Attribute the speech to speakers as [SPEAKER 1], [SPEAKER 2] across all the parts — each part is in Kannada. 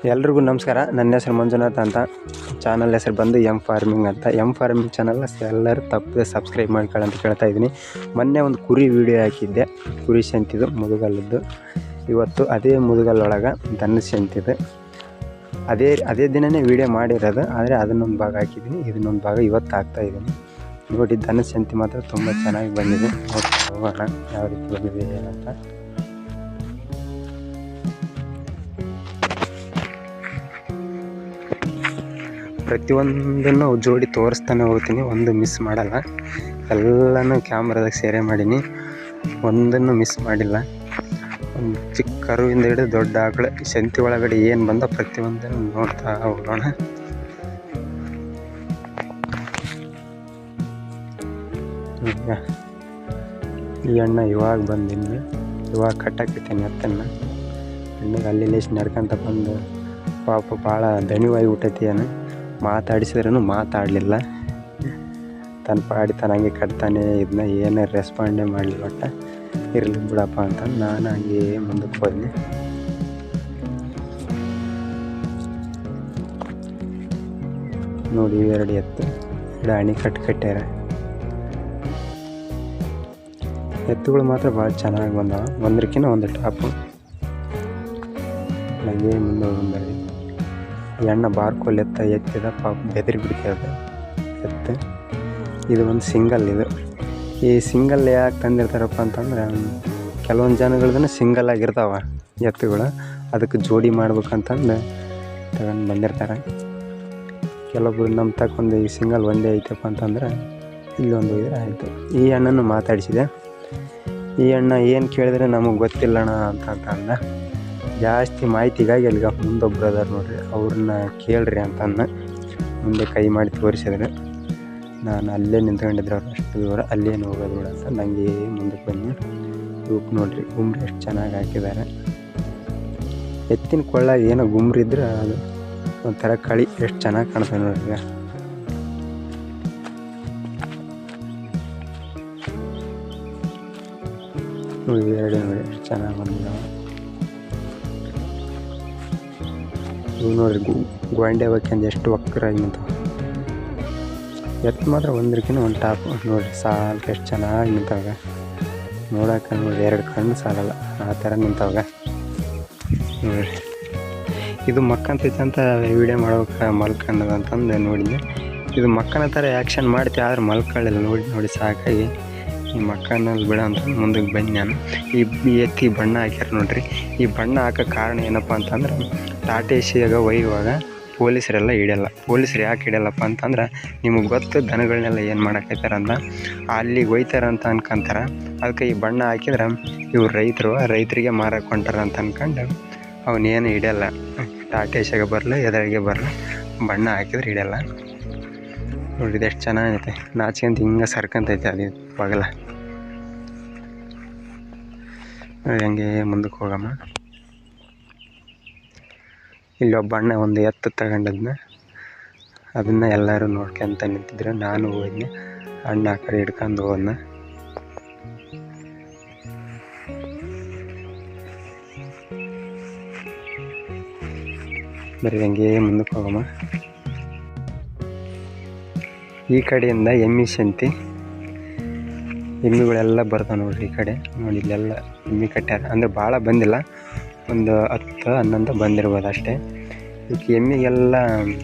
[SPEAKER 1] ಎಲ್ರಿಗೂ ನಮಸ್ಕಾರ. ನನ್ನ ಹೆಸರು ಮಂಜುನಾಥ್ ಅಂತ. ಚಾನಲ್ ಹೆಸರು ಬಂದು ಎಮ್ ಫಾರ್ಮಿಂಗ್ ಅಂತ. ಎಮ್ ಫಾರ್ಮಿಂಗ್ ಚಾನಲ್ ಎಲ್ಲರೂ ತಪ್ಪದೆ ಸಬ್ಸ್ಕ್ರೈಬ್ ಮಾಡ್ಕೊಳ್ಳಿ ಅಂತ ಕೇಳ್ತಾ ಇದ್ದೀನಿ. ಮೊನ್ನೆ ಒಂದು ಕುರಿ ವೀಡಿಯೋ ಹಾಕಿದ್ದೆ, ಕುರಿ ಸಂತಿದು ಮುದುಗಲ್ಲದ್ದು. ಇವತ್ತು ಅದೇ ಮುದುಗಲ್ಲೊಳಗೆ ದನ ಸಂತಿದೆ. ಅದೇ ದಿನವೇ ವೀಡಿಯೋ ಮಾಡಿರೋದು, ಆದರೆ ಅದನ್ನೊಂದು ಭಾಗ ಹಾಕಿದ್ದೀನಿ, ಇದನ್ನೊಂದು ಭಾಗ ಇವತ್ತು ಹಾಕ್ತಾಯಿದ್ದೀನಿ. ನೋಡಿ, ದನ ಸಂತಿ ಮಾತ್ರ ತುಂಬ ಚೆನ್ನಾಗಿ ಬಂದಿದೆ. ನೋಡಿ ಹೋಗೋಣ ಯಾವ ರೀತಿ ಬಂದಿದೆ ಏನಂತ. ಪ್ರತಿಯೊಂದನ್ನು ಜೋಡಿ ತೋರಿಸ್ತಾನೆ ಹೋಗ್ತೀನಿ, ಒಂದು ಮಿಸ್ ಮಾಡಲ್ಲ. ಎಲ್ಲನೂ ಕ್ಯಾಮ್ರಾದಾಗ ಸೇರೆ ಮಾಡೀನಿ, ಒಂದನ್ನು ಮಿಸ್ ಮಾಡಿಲ್ಲ. ಒಂದು ಚಿಕ್ಕ ಕರುವಿಂದ ಹಿಡಿದು ದೊಡ್ಡ ಆಕಳು ಸಂತಿ ಒಳಗಡೆ ಏನು ಬಂದ ಪ್ರತಿಯೊಂದನ್ನು ನೋಡ್ತಾ ಹೋಗೋಣ. ಈ ಅಣ್ಣ ಇವಾಗ ಬಂದಿನಿ, ಇವಾಗ ಕಟ್ಟಾಕಿತ್ತೇನೆ ಎತ್ತನ್ನು. ಅಣ್ಣಗೆ ಅಲ್ಲಿ ಲೇಸ್ ನಡ್ಕೊಂತ ಬಂದು ಪಾಪ ಭಾಳ ದಣಿವಾಗಿ ಬಿಟ್ಟೈತಿ. ಏನು ಮಾತಾಡಿಸಿದ್ರೂ ಮಾತಾಡಲಿಲ್ಲ, ತನ್ನ ಪಾಡಿ ತನ್ನ ಹಂಗೆ ಕಟ್ತಾನೆ ಇದನ್ನ, ಏನೇ ರೆಸ್ಪಾಂಡೇ ಮಾಡಲಿಲ್ಲ. ಒಟ್ಟು ಇರಲಿ ಬಿಡಪ್ಪ ಅಂತ ನಾನು ಹಂಗೆ ಮುಂದಕ್ಕೆ ಹೋದ್ನಿ. ನೋಡಿ, ಎರಡು ಎತ್ತು, ಎರಡು ಅಣಿ ಕಟ್ಟ್ಯಾರ. ಎತ್ತುಗಳು ಮಾತ್ರ ಭಾಳ ಚೆನ್ನಾಗಿ ಬಂದವ, ಒಂದಕ್ಕಿಂತ ಒಂದು ಟಾಪು. ಹಂಗೆ ಮುಂದೆ ಬಂದವಿ. ಎಣ್ಣ ಬಾರ್ಕೋಲ್ ಎತ್ತಿದ ಪಾಪ ಬೆದರಿ ಬಿಡ್ತದ ಎತ್ತು. ಇದು ಒಂದು ಸಿಂಗಲ್. ಈ ಸಿಂಗಲ್ ಯಾಕೆ ತಂದಿರ್ತಾರಪ್ಪ ಅಂತಂದ್ರೆ, ಕೆಲವೊಂದು ಜನಗಳದನ್ನು ಸಿಂಗಲ್ ಆಗಿರ್ತಾವ ಎತ್ತುಗಳು, ಅದಕ್ಕೆ ಜೋಡಿ ಮಾಡ್ಬೇಕಂತಂದು ತಗೊಂಡು ಬಂದಿರ್ತಾರೆ. ಕೆಲವೊಬ್ರು ನಮ್ಮ ತಗೊಂಡು ಈ ಸಿಂಗಲ್ ಒಂದೇ ಐತಪ್ಪ ಅಂತಂದ್ರೆ ಇಲ್ಲೊಂದು ಇದ್ರೆ ಆಯಿತು. ಈ ಅಣ್ಣನ ಮಾತಾಡಿಸಿದೆ. ಈ ಅಣ್ಣ ಏನು ಕೇಳಿದ್ರೆ ನಮಗೆ ಗೊತ್ತಿಲ್ಲಣ್ಣ ಅಂತಂದ. ಜಾಸ್ತಿ ಮಾಹಿತಿಗಾಗಿ ಅಲ್ಲಿಗೆ ಮುಂದೊಬ್ರು ಅದಾರ ನೋಡ್ರಿ, ಅವ್ರನ್ನ ಕೇಳ್ರಿ ಅಂತಂದ ಮುಂದೆ ಕೈ ಮಾಡಿ ತೋರಿಸಿದ್ರೆ. ನಾನು ಅಲ್ಲೇ ನಿಂತ್ಕೊಂಡಿದ್ರೆ ಅವ್ರು ಅಷ್ಟು ದೂರ ಅಲ್ಲೇನು ಹೋಗೋದು ಬಿಡ ಅಂತ ನನಗೆ ಮುಂದಕ್ಕೆ ಬನ್ನಿ. ಇವಕ್ಕೆ ನೋಡ್ರಿ ಗುಮ್ರಿ ಎಷ್ಟು ಚೆನ್ನಾಗಿ ಹಾಕಿದ್ದಾರೆ. ಎತ್ತಿನ ಕೊಳ್ಳಾಗ ಏನೋ ಗುಮ್ರಿದ್ರೆ ಅದು ಒಂಥರ ಕಳಿ ಎಷ್ಟು ಚೆನ್ನಾಗಿ ಕಾಣ್ತದೆ ನೋಡ್ರಿ. ಎರಡು ನೋಡಿ ಎಷ್ಟು ಚೆನ್ನಾಗಿ ಬಂದಿದ್ದಾವೆ. ಇವು ನೋಡ್ರಿ ಗೋಂಡೆ ಬೇಕಂದು ಎಷ್ಟು ವಕ್ರಾಗಿ ನಿಂತಾವ. ಎತ್ತು ಮಾತ್ರ ಒಂದಕ್ಕಿಂತ ಒಂದು ಟಾಪ್ ನೋಡಿರಿ, ಸಾಲಕ್ಕೆ ಎಷ್ಟು ಚೆನ್ನಾಗಿ ನಿಂತಾವಾಗ. ನೋಡೋಕೆ ನೋಡಿರಿ ಎರಡು ಕಣ್ಣು ಸಾಲಲ್ಲ ಆ ಥರ ನಿಂತಾವಾಗ ನೋಡಿರಿ. ಇದು ಮಕ್ಕಂತೈತೆ ಅಂತ ವೀಡಿಯೋ ಮಾಡೋಕೆ ಮಲ್ಕೊಂಡದ ಅಂತಂದು ನೋಡಿದ್ದೆ. ಇದು ಮಕ್ಕನ ಥರ ಆ್ಯಕ್ಷನ್ ಮಾಡ್ತೀವಿ, ಆದ್ರೆ ಮಲ್ಕೊಳ್ಳಿಲ್ಲ. ನೋಡಿ ಸಾಕಾಗಿ ಈ ಮಕ್ಕನಲ್ಲಿ ಬಿಡ ಅಂತ ಮುಂದಕ್ಕೆ ಬನ್ನಿ ನಾನು. ಈ ಎತ್ತಿ ಬಣ್ಣ ಹಾಕ್ಯಾರ ನೋಡ್ರಿ. ಈ ಬಣ್ಣ ಹಾಕೋಕ್ಕೆ ಕಾರಣ ಏನಪ್ಪ ಅಂತಂದ್ರೆ, ಟಾಟೇಶಿಯಾಗ ಒಯ್ಯುವಾಗ ಪೊಲೀಸರೆಲ್ಲ ಹಿಡಿಯಲ್ಲ. ಪೊಲೀಸರು ಯಾಕೆ ಹಿಡಿಯಲ್ಲಪ್ಪ ಅಂತಂದ್ರೆ, ನಿಮಗೆ ಗೊತ್ತು ದನಗಳನ್ನೆಲ್ಲ ಏನು ಮಾಡಕೈತಾರ ಅಂತ, ಅಲ್ಲಿಗೆ ಒಯ್ತಾರ ಅಂತ ಅನ್ಕೊಂತಾರೆ. ಅದಕ್ಕೆ ಈ ಬಣ್ಣ ಹಾಕಿದ್ರೆ ಇವ್ರು ರೈತರಿಗೆ ಮಾರಕ್ಕೆ ಹೊಂಟಾರ ಅಂತ ಅನ್ಕೊಂಡು ಅವನೇನು ಹಿಡಿಯಲ್ಲ. ಟಾಟೇಶಿಯಾಗ ಬರಲ್ಲ, ಎದುರಿಗೆ ಬರಲ್ಲ, ಬಣ್ಣ ಹಾಕಿದ್ರೆ ಹಿಡಿಯಲ್ಲ. ನೋಡಿದ ಎಷ್ಟು ಚೆನ್ನಾಗೈತೆ, ನಾಚ್ಕೊಂತ ಹಿಂಗೆ ಸರ್ಕಂತೈತೆ ಅದು ಬಾಗಲ. ಹಂಗೆ ಮುಂದಕ್ಕೆ ಹೋಗಮ್ಮ. ಇಲ್ಲಿ ಒಬ್ಬ ಅಣ್ಣ ಒಂದು ಎತ್ತು ತಗೊಂಡದ್ನ, ಅದನ್ನು ಎಲ್ಲರೂ ನೋಡ್ಕೊಂತ ನಿಂತಿದ್ರು. ನಾನು ಹೋದ್ನೆ, ಅಣ್ಣ ಆ ಕಡೆ ಹಿಡ್ಕೊಂಡು ಹೋದ್ನ. ಬರೀ ಹಂಗೆ ಮುಂದಕ್ಕೆ ಹೋಗಮ್ಮ. ಈ ಕಡೆಯಿಂದ ಎಮ್ಮಿ ಸಂತಿ, ಎಮ್ಮಿಗಳೆಲ್ಲ ಬರ್ತಾವೆ ನೋಡ್ರಿ. ಈ ಕಡೆ ನೋಡಿ, ಇಲ್ಲೆಲ್ಲ ಎಮ್ಮಿ ಕಟ್ಟ್ಯಾರ. ಅಂದರೆ ಭಾಳ ಬಂದಿಲ್ಲ, ಒಂದು 10-11 ಬಂದಿರ್ಬೋದು ಅಷ್ಟೇ. ಇದಕ್ಕೆ ಎಮ್ಮಿಗೆಲ್ಲ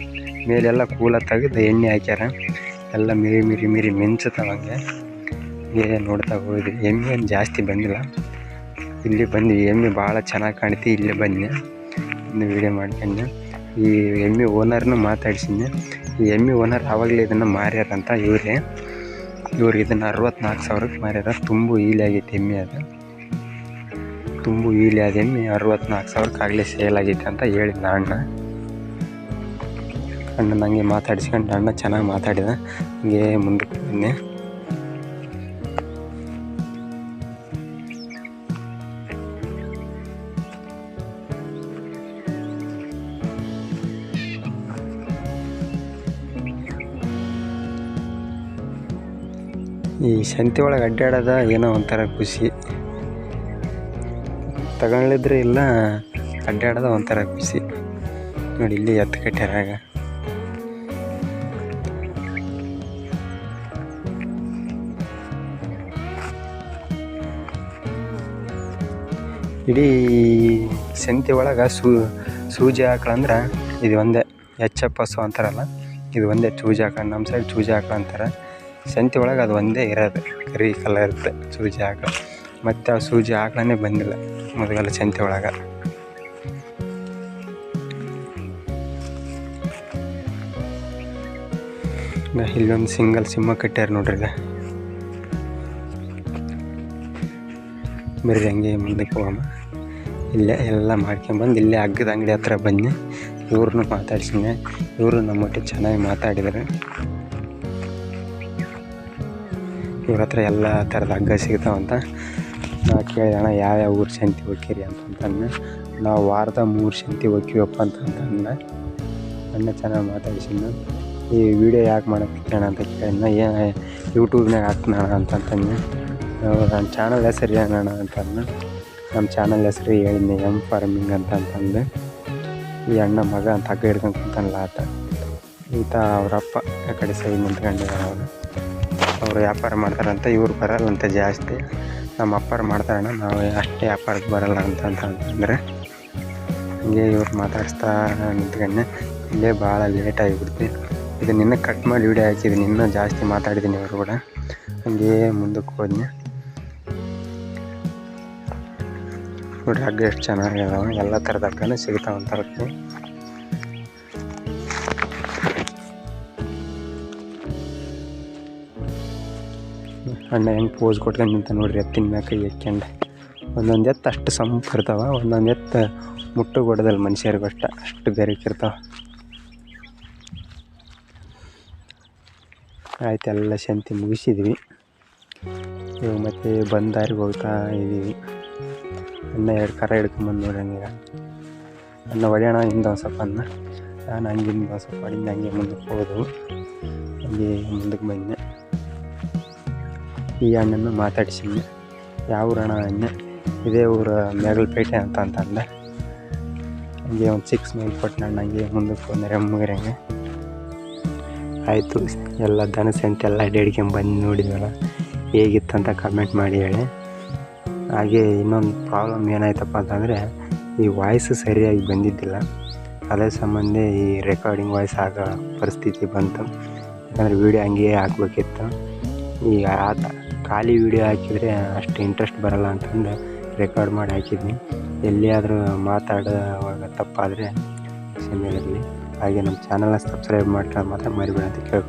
[SPEAKER 1] ಮೇಲೆಲ್ಲ ಕೂಲ ತೆಗೆದು ಎಣ್ಣೆ ಹಾಕ್ಯಾರ. ಎಲ್ಲ ಮಿರಿ ಮಿಂಚುತ್ತವಂಗೆ ನೋಡ್ತಾ ಹೋದ್ವಿ. ಎಮ್ಮೆ ಏನು ಜಾಸ್ತಿ ಬಂದಿಲ್ಲ, ಇಲ್ಲಿ ಬಂದ್ವಿ. ಎಮ್ಮೆ ಭಾಳ ಚೆನ್ನಾಗಿ ಕಾಣ್ತಿ, ಇಲ್ಲೇ ಬನ್ನಿ ಇನ್ನು ವೀಡಿಯೋ ಮಾಡ್ಕೊಂಡು. ಈ ಎಮ್ಮೆ ಓನರ್ನು ಮಾತಾಡ್ಸಿದ್ದೆ. ಈ ಎಮ್ಮೆ ಓನರ್ ಆವಾಗಲೇ ಇದನ್ನು ಮಾರ್ಯಾರಂತ. ಇವ್ರು ಇದನ್ನು 64,000ಕ್ಕೆ ಮಾರ್ಯಾರ. ತುಂಬು ಈಲಿ ಆಗೈತೆ ಎಮ್ಮೆ, ಅದು ತುಂಬು ಈಲಿ ಆದ ಎಮ್ಮೆ 64,000ಕ್ಕೆ ಆಗಲೇ ಸೇಲ್ ಆಗೈತೆ ಅಂತ ಹೇಳಿದ್ದ ಅಣ್ಣ. ನನಗೆ ಮಾತಾಡಿಸ್ಕೊಂಡು ಅಣ್ಣ ಚೆನ್ನಾಗಿ ಮಾತಾಡಿದ. ಹಂಗೆ ಮುಂದಕ್ಕೆ ಬನ್ನಿ. ಈ ಸಂತೆ ಒಳಗೆ ಅಡ್ಡಾಡೋದ ಏನೋ ಒಂಥರ ಖುಷಿ. ತಗೊಳ್ಳಿದ್ರೆ ಇಲ್ಲ, ಅಡ್ಡಾಡೋದ ಒಂಥರ ಖುಷಿ. ನೋಡಿ ಇಲ್ಲಿ ಎತ್ತು ಕಟ್ಟ್ಯಾರಾಗ. ಇಡೀ ಸಂತೆ ಒಳಗೆ ಸೂಜಿ ಆಕಳಂದ್ರೆ ಇದು ಒಂದೇ ಎಚ್ ಎಫ್ ಹಸು ಅಂತಾರಲ್ಲ, ಇದು ಒಂದೇ ಚೂಜಿ ಆಕಳ. ನಮ್ಮ ಸೈಡ್ ಚೂಜಿ ಆಕಳ ಅಂತಾರೆ. ಸಂತೆ ಒಳಗೆ ಅದು ಒಂದೇ ಇರೋದು, ಕರಿ ಕಲರ್ದು ಸೂಜಿ ಆಕಳ. ಮತ್ತು ಆ ಸೂಜಿ ಆಕಳನೇ ಬಂದಿಲ್ಲ ಮೊದಲೆಲ್ಲ ಸಂತೆ ಒಳಗೆ. ಇಲ್ಲೊಂದು ಸಿಂಗಲ್ ಸಿಂಹ ಕಟ್ಟ್ಯಾರ ನೋಡ್ರಿ. ಬರ್ರಿ ಹಂಗೆ ಮುಂದಕ್ಕೆ ಹೋಗಮ್ಮ. ಇಲ್ಲೇ ಎಲ್ಲ ಮಾಡ್ಕೊಂಬಂದು ಇಲ್ಲೇ ಹಗ್ಗದ ಅಂಗಡಿ ಹತ್ರ ಬನ್ನಿ. ಇವ್ರನ್ನೂ ಮಾತಾಡ್ಸಿನಿ, ಇವರು ನಮ್ಮ ಒಟ್ಟಿಗೆ ಚೆನ್ನಾಗಿ ಮಾತಾಡಿದರು. ಇವ್ರ ಹತ್ರ ಎಲ್ಲ ಥರದ ಹಗ್ಗ ಸಿಗ್ತಾವಂತ. ನಾವು ಕೇಳಿದಣ ಯಾವ್ಯಾವ ಊರು ಸಂತೆ ಹೋಗ್ತೀರಿ ಅಂತಂತಂದು. ನಾವು ವಾರದ 3 ಸಂತೆ ಹೋಗ್ತೀವಪ್ಪ ಅಂತಂತಂದ. ಅಣ್ಣ ಚೆನ್ನಾಗಿ ಮಾತಾಡ್ಸಿದ್ನು. ಈ ವಿಡಿಯೋ ಯಾಕೆ ಮಾಡೋಣ ಅಂತ ಕೇಳಿದ್ನ. ಏನು ಯೂಟ್ಯೂಬ್ನಾಗ ಹಾಕ್ತಣ್ಣ ಅಂತಂತಂದು. ನನ್ನ ಚಾನಲ್ ಹೆಸರು ಏನಣ್ಣ ಅಂತಂದು. ನಮ್ಮ ಚಾನಲ್ ಹೆಸರು ಹೇಳಿದ್ನಿ, ಎಮ್ ಫಾರ್ಮಿಂಗ್ ಅಂತಂತಂದು. ಈ ಅಣ್ಣ ಮಗ ಅಂತ ಹಗ್ಗ ಹಿಡ್ಕೊಂಡು ಕುಂತಾನಲ್ಲ ಆತ, ಈತ ಅವರಪ್ಪ ಆ ಕಡೆ ಸೈಡ್ ನಿಂತ್ಕೊಂಡಿದ್ದಾರೆ. ಅವರು ವ್ಯಾಪಾರ ಮಾಡ್ತಾರಂತ, ಇವ್ರು ಬರಲ್ಲಂತ ಜಾಸ್ತಿ. ನಮ್ಮ ಅಪ್ಪಾರು ಮಾಡ್ತಾರಣ್ಣ, ನಾವು ಅಷ್ಟೇ ವ್ಯಾಪಾರಕ್ಕೆ ಬರಲ್ಲ ಅಂತಂತಂದರೆ ಹಂಗೆ ಇವ್ರು ಮಾತಾಡಿಸ್ತಾ ನಿಂತ್ಕೊಂಡೆ. ಇಲ್ಲೇ ಭಾಳ ಲೇಟ್ ಆಗಿಬಿಡ್ತು. ಇದನ್ನ ಇನ್ನೂ ಕಟ್ ಮಾಡಿ ವಿಡಿಯೋ ಹಾಕಿದ್ದೀನಿ, ಇನ್ನೂ ಜಾಸ್ತಿ ಮಾತಾಡಿದ್ದೀನಿ ಇವರು ಕೂಡ. ಹಂಗೆ ಮುಂದಕ್ಕೆ ಹೋದ್ನಿ. ನೋಡ್ರಿ ಹಗ್ಗ ಎಷ್ಟು ಚೆನ್ನಾಗಿದಾವೆ, ಎಲ್ಲ ಥರದ ಹಗ್ಗನೂ ಸಿಗ್ತಾವಂತರಕ್ಕೆ. ಅಣ್ಣ ಹೆಂಗೆ ಪೋಸ್ ಕೊಟ್ಕೊಂಡು ನಿಂತ ನೋಡ್ರಿ, ಎತ್ತಿನ ಮ್ಯಾಗ ಕೈ ಎತ್ಕೊಂಡು. ಒಂದೊಂದು ಎತ್ತು ಅಷ್ಟು ಸಂಪು ಇರ್ತಾವೆ, ಒಂದೊಂದು ಎತ್ತು ಮುಟ್ಟು ಕೊಡೋದಲ್ಲ ಮನುಷ್ಯರಿಗಷ್ಟ, ಅಷ್ಟು ಬೆರಕಿರ್ತಾವೆ. ಆಯ್ತು, ಎಲ್ಲ ಸಂತೆ ಮುಗಿಸಿದ್ವಿ. ಇವಾಗ ಮತ್ತೆ ಬಂದಾರಿಗೆ ಹೋಗ್ತಾ ಇದ್ದೀವಿ. ಅನ್ನ 2 ಕರ ಹಿಡ್ಕೊಂಬಂದು ನೋಡಿ ಹಂಗೆ. ಅನ್ನ ಹೊಡೆಯೋಣ ಹಿಂದೆ ಒಂದು ಸ್ವಲ್ಪ ಅನ್ನ, ನಾನು ಹಂಗಿಂದ ಒಂದು ಸ್ವಲ್ಪ ಹೊಡಿಂದ ಹಂಗೆ ಮುಂದಕ್ಕೆ ಹೋದವು. ಹಂಗೆ ಮುಂದಕ್ಕೆ ಬಂದೆ. ಈ ಅಣ್ಣನ್ನು ಮಾತಾಡ್ಸಿದ್ದೆ. ಯಾವ ಊರಣ ಅಣ್ಣ? ಇದೇ ಊರು ಮೇಗಲಪೇಟೆ ಅಂತಂದ. ಹಂಗೆ ಒಂದು 6 ಮೈಲ್ ಕೊಟ್ಟು ನಾನು ಹಂಗೆ ಮುಂದಕ್ಕೆ ಹೋದೆ ರೆಮ್ಮಗರಂಗೆ. ಆಯಿತು, ಎಲ್ಲ ದನ ಸಂತೆ ಎಲ್ಲ ಅಡ್ಡಾಡ್ಕೊಂಬಂದು ನೋಡಿದ್ವಲ್ಲ, ಹೇಗಿತ್ತಂತ ಕಮೆಂಟ್ ಮಾಡಿ ಹೇಳಿ. ಹಾಗೆ ಇನ್ನೊಂದು ಪ್ರಾಬ್ಲಮ್ ಏನಾಯ್ತಪ್ಪ ಅಂತಂದರೆ, ಈ ವಾಯ್ಸು ಸರಿಯಾಗಿ ಬಂದಿದ್ದಿಲ್ಲ. ಅದೇ ಸಂಬಂಧ ಈ ರೆಕಾರ್ಡಿಂಗ್ ವಾಯ್ಸ್ ಆಗೋ ಪರಿಸ್ಥಿತಿ ಬಂತು. ಯಾಕಂದರೆ ವೀಡಿಯೋ ಹಂಗೆ ಹಾಕ್ಬೇಕಿತ್ತು. ಈಗ ಖಾಲಿ ವೀಡಿಯೋ ಹಾಕಿದರೆ ಅಷ್ಟು ಇಂಟ್ರೆಸ್ಟ್ ಬರೋಲ್ಲ ಅಂತಂದು ರೆಕಾರ್ಡ್ ಮಾಡಿ ಹಾಕಿದ್ನಿ. ಎಲ್ಲಿಯಾದರೂ ಮಾತಾಡುವಾಗ ತಪ್ಪಾದರೆ ಕ್ಷಮೆ ಇರಲಿ. ಹಾಗೆ ನಮ್ಮ ಚಾನಲ್ನ ಸಬ್ಸ್ಕ್ರೈಬ್ ಮಾಡ್ಕೊಂಡು ಮಾತ್ರ ಮರಿಬೇಡಿ ಅಂತ ಕೇಳ್ತೀನಿ.